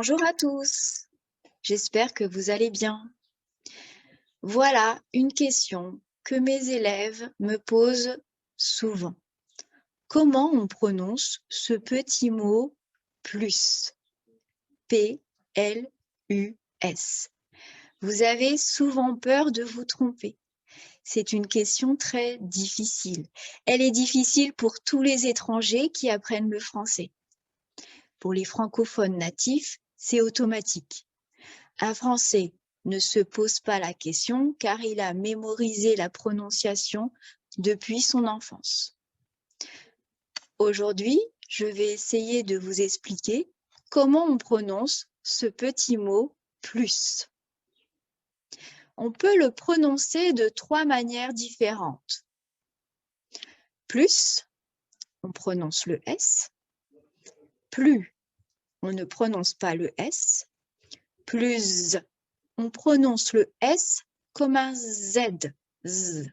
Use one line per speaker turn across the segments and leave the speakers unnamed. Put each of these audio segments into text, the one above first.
Bonjour à tous, j'espère que vous allez bien. Voilà une question que mes élèves me posent souvent. Comment on prononce ce petit mot plus? P-L-U-S. Vous avez souvent peur de vous tromper. C'est une question très difficile. Elle est difficile pour tous les étrangers qui apprennent le français. Pour les francophones natifs, c'est automatique. Un Français ne se pose pas la question car il a mémorisé la prononciation depuis son enfance. Aujourd'hui, je vais essayer de vous expliquer comment on prononce ce petit mot « plus ». On peut le prononcer de 3 manières différentes. Plus, on prononce le S. Plus, on ne prononce pas le S. Plus, on prononce le S comme un Z. Z.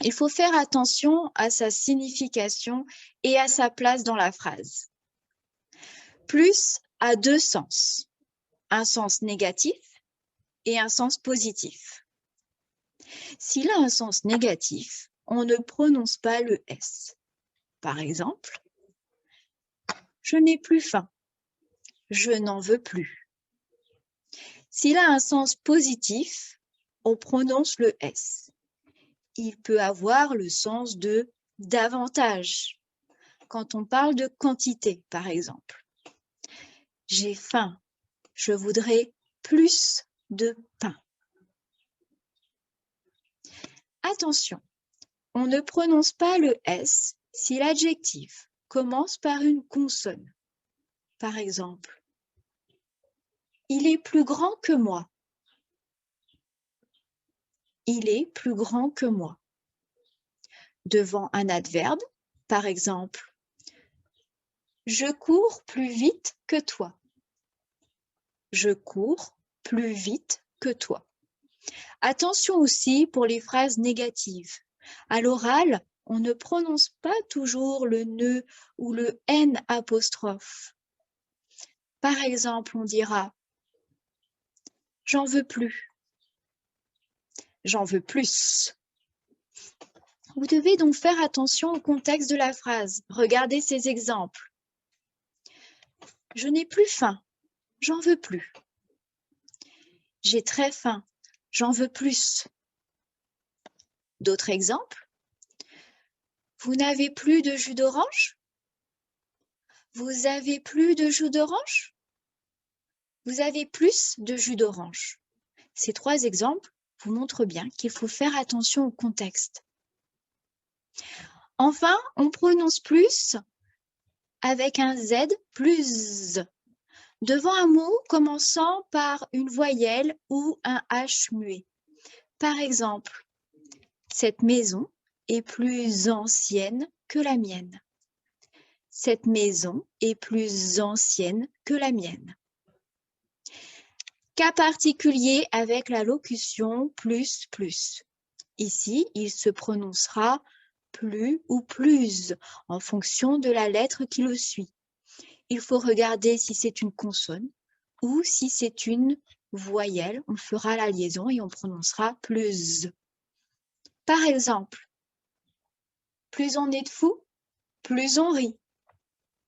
Il faut faire attention à sa signification et à sa place dans la phrase. Plus a 2 sens, un sens négatif et un sens positif. S'il a un sens négatif, on ne prononce pas le S. Par exemple, je n'ai plus faim, je n'en veux plus. S'il a un sens positif, on prononce le S. Il peut avoir le sens de davantage, quand on parle de quantité, par exemple. J'ai faim, je voudrais plus de pain. Attention, on ne prononce pas le S si l'adjectif commence par une consonne. Par exemple, il est plus grand que moi. Il est plus grand que moi. Devant un adverbe, par exemple, je cours plus vite que toi. Je cours plus vite que toi. Attention aussi pour les phrases négatives. À l'oral, on ne prononce pas toujours le ne ou le n apostrophe. Par exemple, on dira « j'en veux plus »,« j'en veux plus ». Vous devez donc faire attention au contexte de la phrase. Regardez ces exemples. Je n'ai plus faim, j'en veux plus. J'ai très faim, j'en veux plus. D'autres exemples. Vous n'avez plus de jus d'orange? Vous avez plus de jus d'orange? Vous avez plus de jus d'orange. Ces 3 exemples vous montrent bien qu'il faut faire attention au contexte. Enfin, on prononce plus avec un Z plus devant un mot commençant par une voyelle ou un H muet. Par exemple, cette maison est plus ancienne que la mienne. Cette maison est plus ancienne que la mienne. Cas particulier avec la locution plus plus. Ici, il se prononcera plus ou plus en fonction de la lettre qui le suit. Il faut regarder si c'est une consonne ou si c'est une voyelle. On fera la liaison et on prononcera plus. Par exemple, plus on est de fous, plus on rit.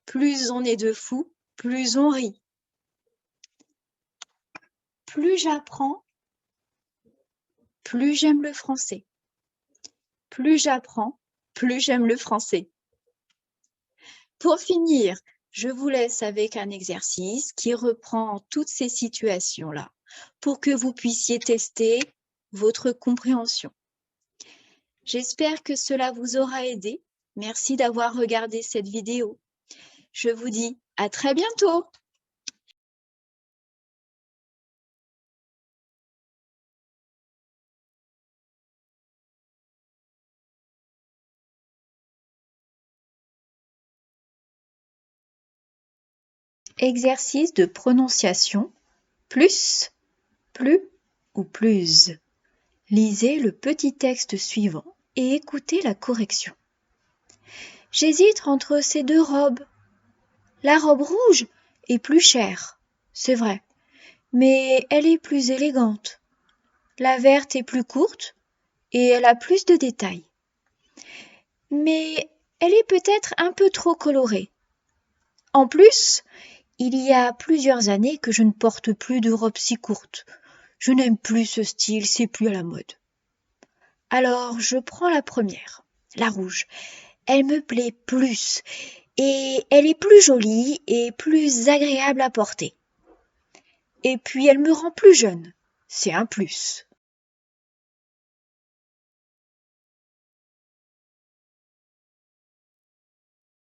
Plus on est de fous, plus on rit. Plus j'apprends, plus j'aime le français. Plus j'apprends, plus j'aime le français. Pour finir, je vous laisse avec un exercice qui reprend toutes ces situations-là pour que vous puissiez tester votre compréhension. J'espère que cela vous aura aidé. Merci d'avoir regardé cette vidéo. Je vous dis à très bientôt. Exercice de prononciation, plus, plus ou plus. Lisez le petit texte suivant et écoutez la correction. J'hésite entre ces 2 robes. La robe rouge est plus chère, c'est vrai, mais elle est plus élégante. La verte est plus courte et elle a plus de détails. Mais elle est peut-être un peu trop colorée. En plus, il y a plusieurs années que je ne porte plus de robe si courte. Je n'aime plus ce style, c'est plus à la mode. Alors je prends la première, la rouge. Elle me plaît plus et elle est plus jolie et plus agréable à porter. Et puis elle me rend plus jeune, c'est un plus.